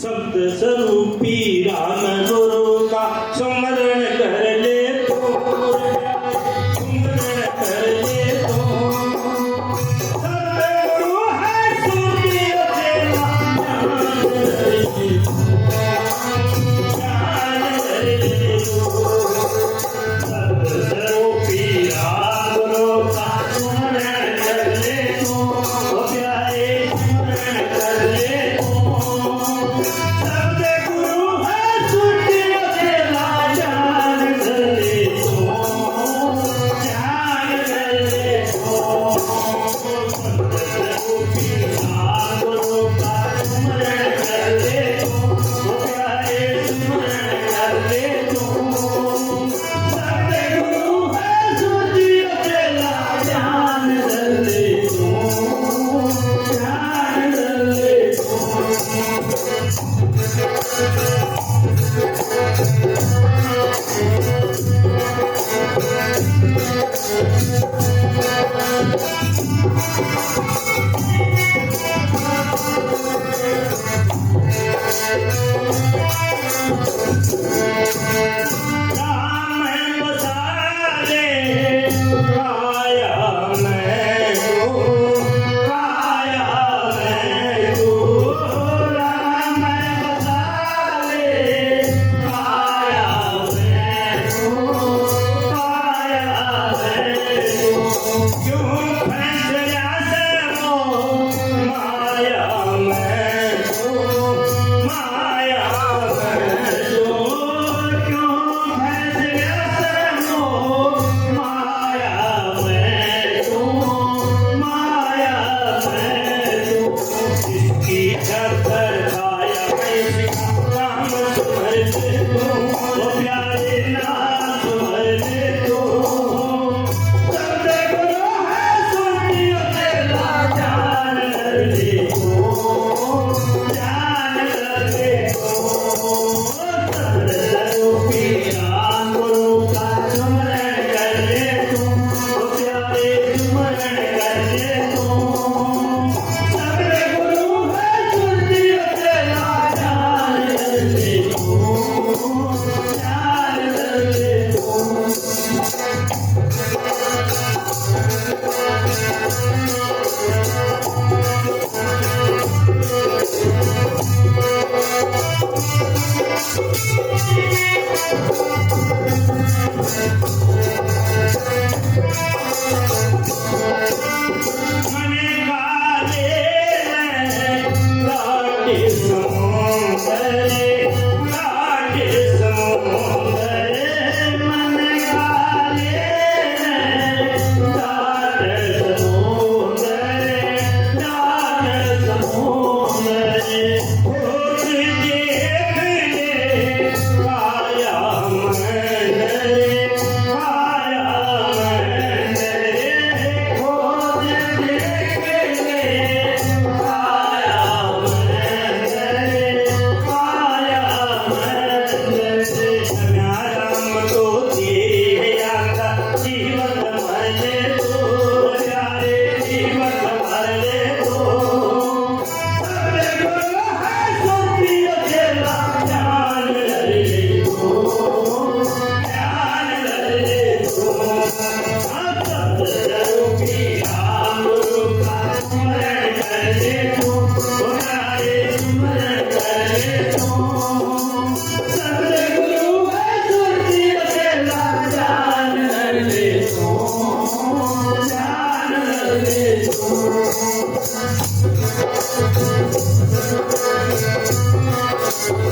शब्द स्वरूपी राम गुरु का सुमरण कर ले तो, सुमरण कर ले तो। सतगुरु है सूर्य तेरा ज्ञान कर ले तो। शब्द स्वरूपी राम गुरु का सुमरण कर ले तो, ओ प्यारे सुमरण कर ले तो।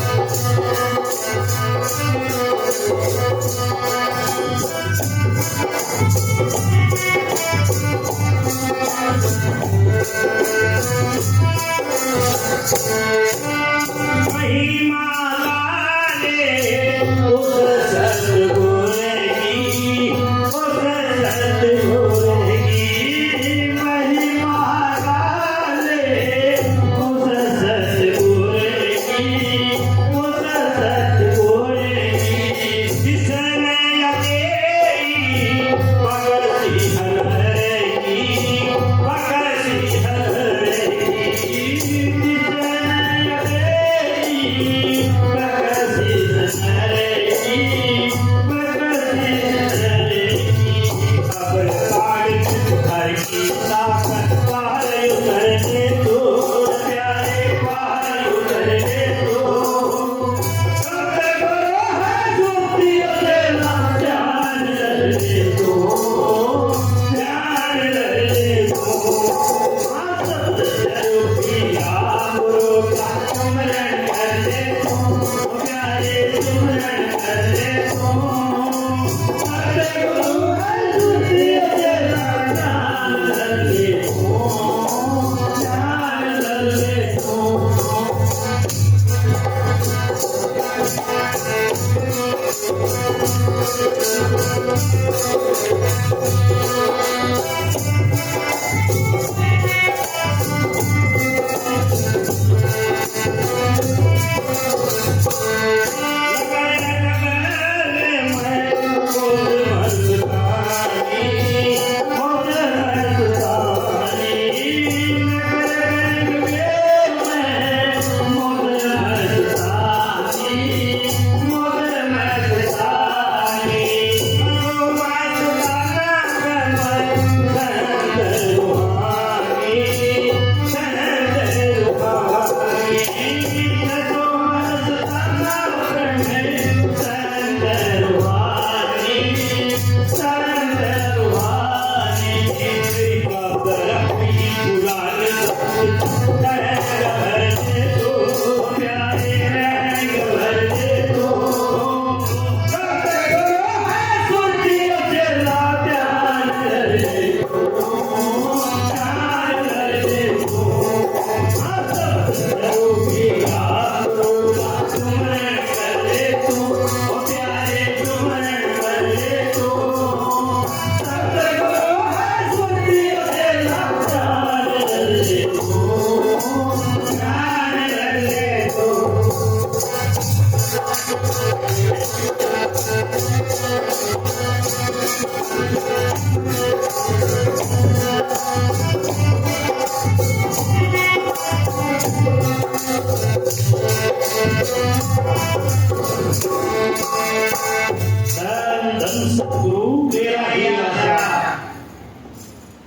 Thank you. महिमा लाले उस सतगुर की, उस सतगुर की महिमा लाले उस सतगुर की, उस सतगुर की जिसने अकेली पकड़ सी हर की, पकड़ सी हर की जिसने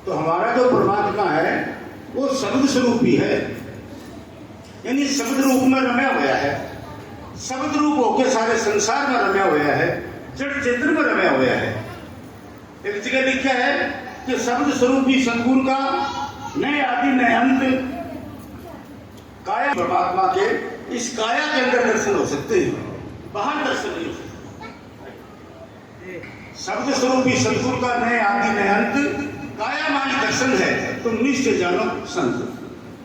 तो हमारा जो परमात्मा है वो शब्द स्वरूपी है, यानी शब्द रूप में रम्या हुआ है, शब्द रूप होकर सारे संसार में रम्या हुआ है, जड़ चेतन में रम्या हुआ है। एक जगह लिखा है कि शब्द स्वरूपी सद्गुरु का नए आदि नए अंत काया परमात्मा के इस काया के अंदर दर्शन हो सकते हैं, बाहर दर्शन नहीं हो सकते। शब्द स्वरूपी सद्गुरु का नए आदि नए अंत काया मानी दर्शन है, तुम निश्चय जानो संत।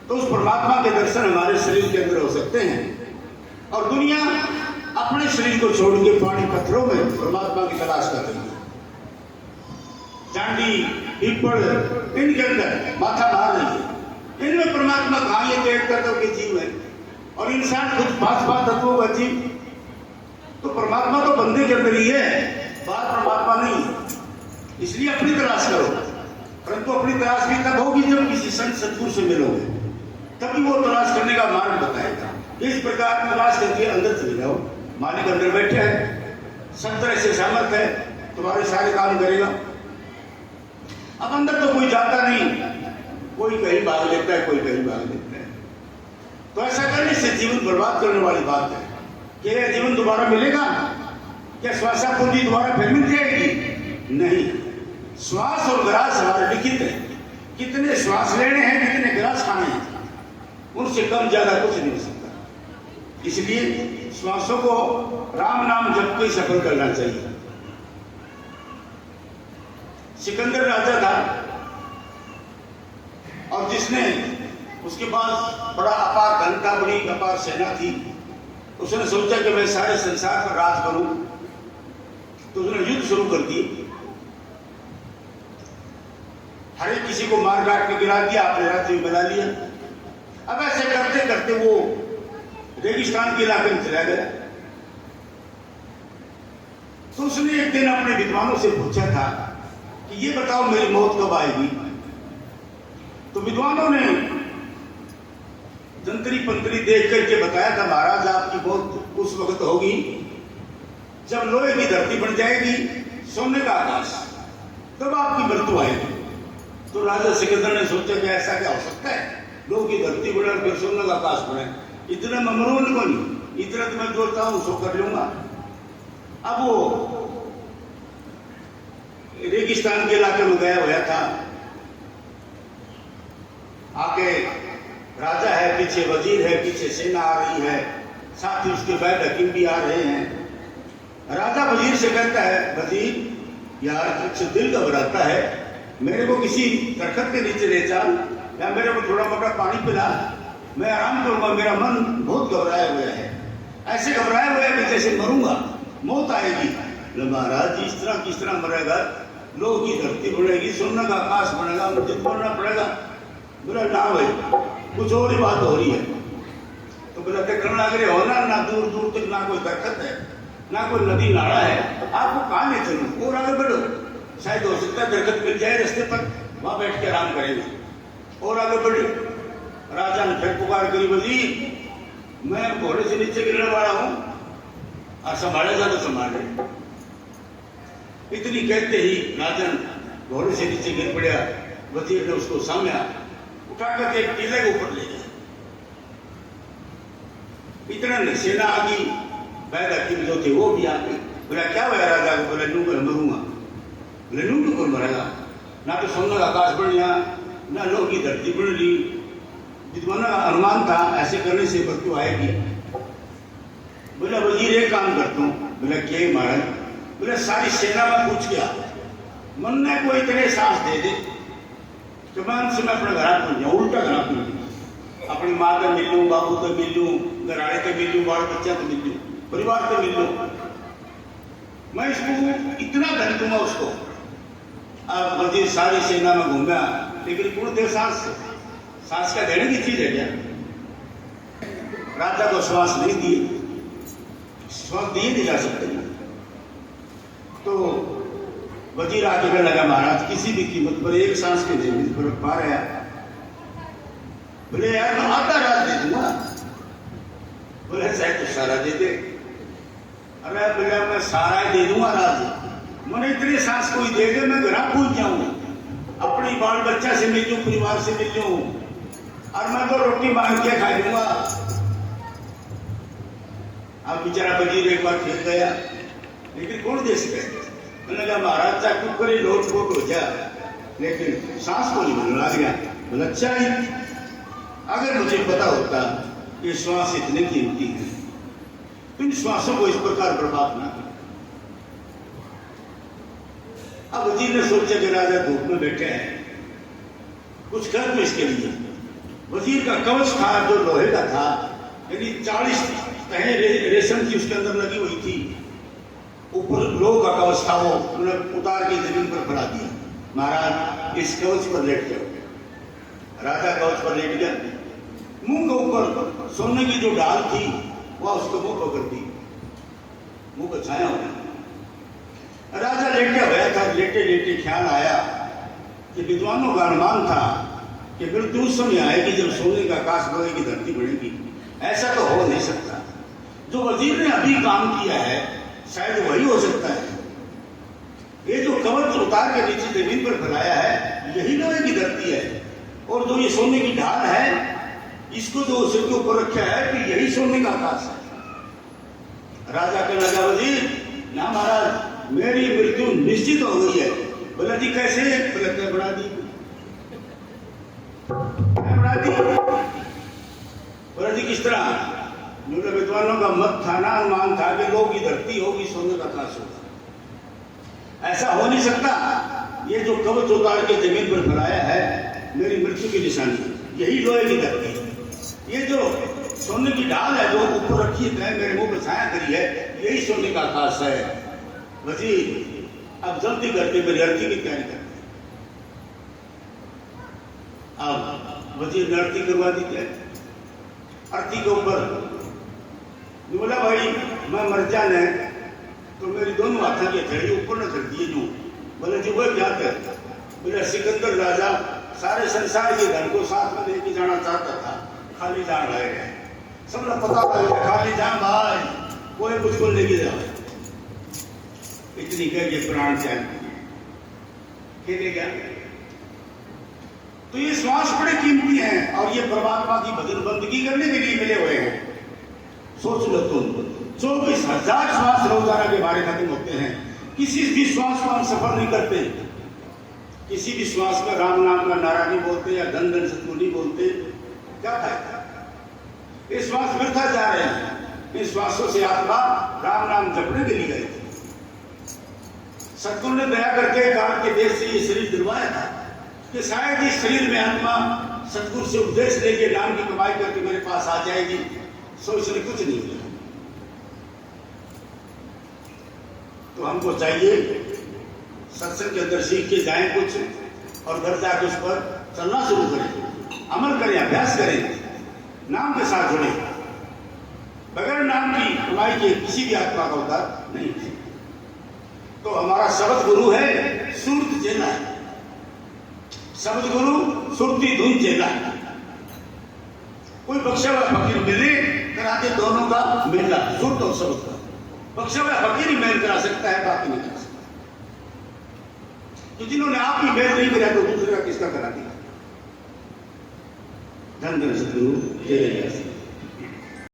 तो उस परमात्मा के दर्शन हमारे शरीर के अंदर हो सकते हैं, और दुनिया अपने शरीर को छोड़ के पानी पत्थरों में परमात्मा की तलाश कर रही है। जांडी पीपल इनके अंदर माथा मार रही है, इनमें परमात्मा कहाँ, ये एक तत्व के जीव है और इंसान खुद 5 तत्वों का जीव। तो परमात्मा तो बंदे के अंदर ही है, बाहर परमात्मा नहीं है। इसलिए अपनी तलाश करो, परंतु अपनी तलाश भी तब होगी जब किसी संत सद्गुरु से मिलोगे, तभी वो तलाश करने का मार्ग बताएगा। इस प्रकार तलाश करके अंदर चले जाओ, मालिक अंदर बैठे हैं, सब तरह से सामर्थ है, तुम्हारे सारे काम करेगा। अब अंदर तो कोई जाता नहीं, कोई कहीं भाग लेता है, कोई कहीं भाग लेता है। तो ऐसा करने से जीवन बर्बाद करने वाली बात है। कि यह जीवन दोबारा मिलेगा? क्या श्वासा पूंजी दोबारा फिर मिल जाएगी? नहीं। श्वास और ग्रास हमारे लिखित है, कितने श्वास लेने हैं, कितने ग्रास खाने हैं, उनसे कम ज्यादा कुछ नहीं हो सकता। इसलिए श्वासों को राम नाम जप के सफल करना चाहिए। सिकंदर राजा था और जिसने उसके पास बड़ा अपार धन था, बड़ी अपार सेना थी। उसने सोचा कि मैं सारे संसार पर राज करूं, तो उसने युद्ध शुरू कर दी। हर एक किसी को मार काट के गिरा दिया, अपने राज्य में बना लिया। अब ऐसे करते करते वो रेगिस्तान के इलाके में चला गया। तो उसने एक दिन अपने विद्वानों से पूछा था कि ये बताओ मेरी मौत कब आएगी। तो विद्वानों ने जंतरी पंतरी देख करके बताया था, महाराज आपकी मौत उस वक्त होगी जब लोहे की धरती बन जाएगी, सोने का आकाश, तब आपकी मृत्यु आएगी। तो राजा सिकंदर ने सोचा कि ऐसा क्या हो सकता है, लोहे की धरती बने और फिर सोने का आकाश बने, इतना ममरून को नहीं, इतना तो मैं जोड़ता हूं सो कर लूंगा। अब वो रेगिस्तान के इलाके में गया हुआ था। आगे राजा है, पीछे वजीर है, पीछे सेना आ रही है, साथ ही उसके बैद हकीम भी आ रहे हैं। राजा वजीर से कहता है, वजीर यार कुछ दिल घबराता है, मेरे को किसी दरख्त के नीचे ले चल या मेरे को थोड़ा मोटा पानी पिला, मैं आराम करूंगा, मेरा मन बहुत घबराया हुआ है, ऐसे घबराया हुआ है कि जैसे मरूंगा, मौत आएगी। महाराज इस तरह किस तरह मरेगा, लोह की धरती बनेगी, सोने का आकाश बनेगा, मुझे मरना पड़ेगा। बोला ना भाई, कुछ और ही बात हो रही है। तो बोला देखने लग रहे हो ना, ना दूर दूर तक ना कोई दरख्त है, ना कोई नदी नाला है, आपको कहाँ ले चलूं, और आगे बढ़ो, शायद हो सकता है दरख्त मिल जाए रास्ते पर, वहां बैठ के आराम करेंगे। और आगे बढ़े। राजा ने फिर पुकार करी, वजीर मैं घोड़े से नीचे गिरने वाला हूं और संभालेगा तो संभाले। इतनी कहते ही राजन घोड़े से नीचे गिर पड़ा। वजीर ने उसको सामया उठा करके एक टीले के ऊपर ले गया। इतना ने सेना आ गई, बैद हकीम जो थे वो भी आ गए। बोला क्या हुआ राजा को? बोला नू कर मरूंगा। बोले नू क्यों मरेगा, ना तो सोने का आकाश बन गया, ना लोह की धरती बन ली, विद्वानों का अनुमान था ऐसे करने से मृत्यु आएगी। बोला वजीर एक काम करता हूँ। बोला क्या महाराज? बोले सारी सेना में पूछ गया, मन ने कोई इतने सांस दे दे कि मैं उनसे मैं अपने घर पहुंच जाऊँ, उल्टा घर पहुंच जाऊँ, अपनी माँ से मिल लूँ, बाबू से मिल लूँ, घराड़े से मिल लूँ, बाल बच्चा से मिल लूँ, परिवार से मिल लूँ, मैं इसको इतना धन दूंगा उसको। अब वजीर सारी सेना में घूमा, लेकिन पूर्ण देव सांस का देने की चीज है क्या? राजा को श्वास नहीं दिए, श्वास दिए नहीं जा सकते। तो वजीर आके कहने लगा, महाराज किसी भी कीमत पर एक सांस के जमीन पर पा रहा है। बोले यार मैं आधा राज दे दूंगा। बोले साहब तो सारा दे दे। अरे बोला मैं सारा दे दूंगा राज, मैंने इतने सांस कोई दे दे, मैं घर पूछ जाऊंगा, अपनी बाल बच्चा से मिल लूं, परिवार से मिल लूं, और मैं तो रोटी मांग के खा लूंगा। अब बेचारा वजीर एक बार फिर गया, लेकिन कौन दे सके? मैंने कहा महाराज चाहे कुछ करे लोट पोट हो जा, लेकिन सांस को नहीं मिलने लग गया। बोला अच्छा ही, अगर मुझे पता होता कि श्वास इतने कीमती है तो इन श्वासों को इस प्रकार बर्बाद ना कर। अब वजीर ने सोचा कि राजा धूप में बैठे हैं, कुछ कर दो इसके लिए। वजीर का कवच था जो लोहे का था, यानी 40 तहें रेशम की उसके अंदर लगी हुई थी, ऊपर लोह का कवच था, वो उन्होंने उतार के जमीन पर फैला दिया। महाराज इस कवच पर लेट जाओ। राजा कवच पर लेट गया, मुंह के ऊपर सोने की जो डाल थी वह उसको मुंह पकड़ दी, मुंह को छाया हुआ। राजा लेटे हुआ था, लेटे लेटे ख्याल आया कि विद्वानों का अनुमान था कि मृत्यु उस समय आएगी जब सोने का आकाश बनेगी, धरती बढ़ेगी। ऐसा तो हो नहीं सकता, जो वजीर ने अभी काम किया है शायद वही हो सकता है। ये जो कवच उतार के नीचे जमीन पर फैलाया है यही लोहे की धरती है, और जो ये सोने की ढाल है इसको जो सिर के ऊपर रखा है कि यही सोने का आकाश है। राजा कहने लगा वजीर ना महाराज मेरी मृत्यु निश्चित हो गई है। बोला जी कैसे? बोला क्या बना दी, बना दी। बोला जी किस तरह? जो विद्वानों का मत था ना, अनुमान था कि लोग की धरती होगी, सोने का आकाश होगा। ऐसा हो नहीं सकता। ये जो कवच उतार के जमीन पर फैलाया है, मेरी मृत्यु की निशानी, यही लोहे की धरती। ये जो सोने की ढाल है जो ऊपर रखी है, मेरे मुंह पर छाया करी है, यही सोने का आकाश है। वजीर अब जल्दी करके मेरी अर्थी की तैयारी करते। अब वजीर ने अर्थी करवा दी। क्या अर्थी के ऊपर बोला, भाई मैं मर जाने तो मेरी दोनों हाथों की हथेली ऊपर न कर दिए जो। बोले जी वह क्या कर? बोले सिकंदर राजा सारे संसार के धन को साथ में लेके जाना चाहता था, खाली जान रह गए। सबने पता लग गया, खाली जान भाई कोई मुझको लेके जाओ। इतनी कह के प्राण त्याग खेले गया। तो ये श्वास बड़े कीमती हैं और ये परमात्मा की भजन बंदगी करने के लिए मिले हुए हैं। सोच लो तुम, 24,000 श्वास रोजाना के बारे खत्म होते हैं। किसी भी श्वास को हम सफल नहीं करते। किसी भी श्वास में राम नाम का नारा नहीं बोलते या धन धन सतगुरु नहीं बोलते, क्या फायदा? ये श्वास व्यर्थ जा रहे हैं। इन श्वासों से आत्मा राम नाम जपने के लिए गए थे। सतगुरु ने दया करके काल के देश से ये शरीर दिलवाया था कि शायद इस शरीर में आत्मा सतगुरु से उपदेश लेके नाम की कमाई करके मेरे पास आ जाएगी। सो इसने कुछ नहीं किया। तो हमको चाहिए सत्संग के अंदर सीख के जाएं कुछ और घर जाकर उस पर चलना शुरू करें, अमल करें, अभ्यास करें, नाम के साथ जुड़े। बगैर नाम की कमाई के किसी भी आत्मा का उद्धार नहीं है। तो हमारा शब्द गुरु है, सुरत चेला है। शब्द गुरु सुरती धुन चेला है। कोई बख्शा हुआ फकीर मिले करा दे दोनों का मिलना, सुरत और शब्द का। बख्शा हुआ फकीर ही मेल करा सकता है, बाकी नहीं करा सकता। तो जिन्होंने आप ही मेल नहीं करा तो दूसरे का किसका करा दिया? धन धन सतगुरु जय जय।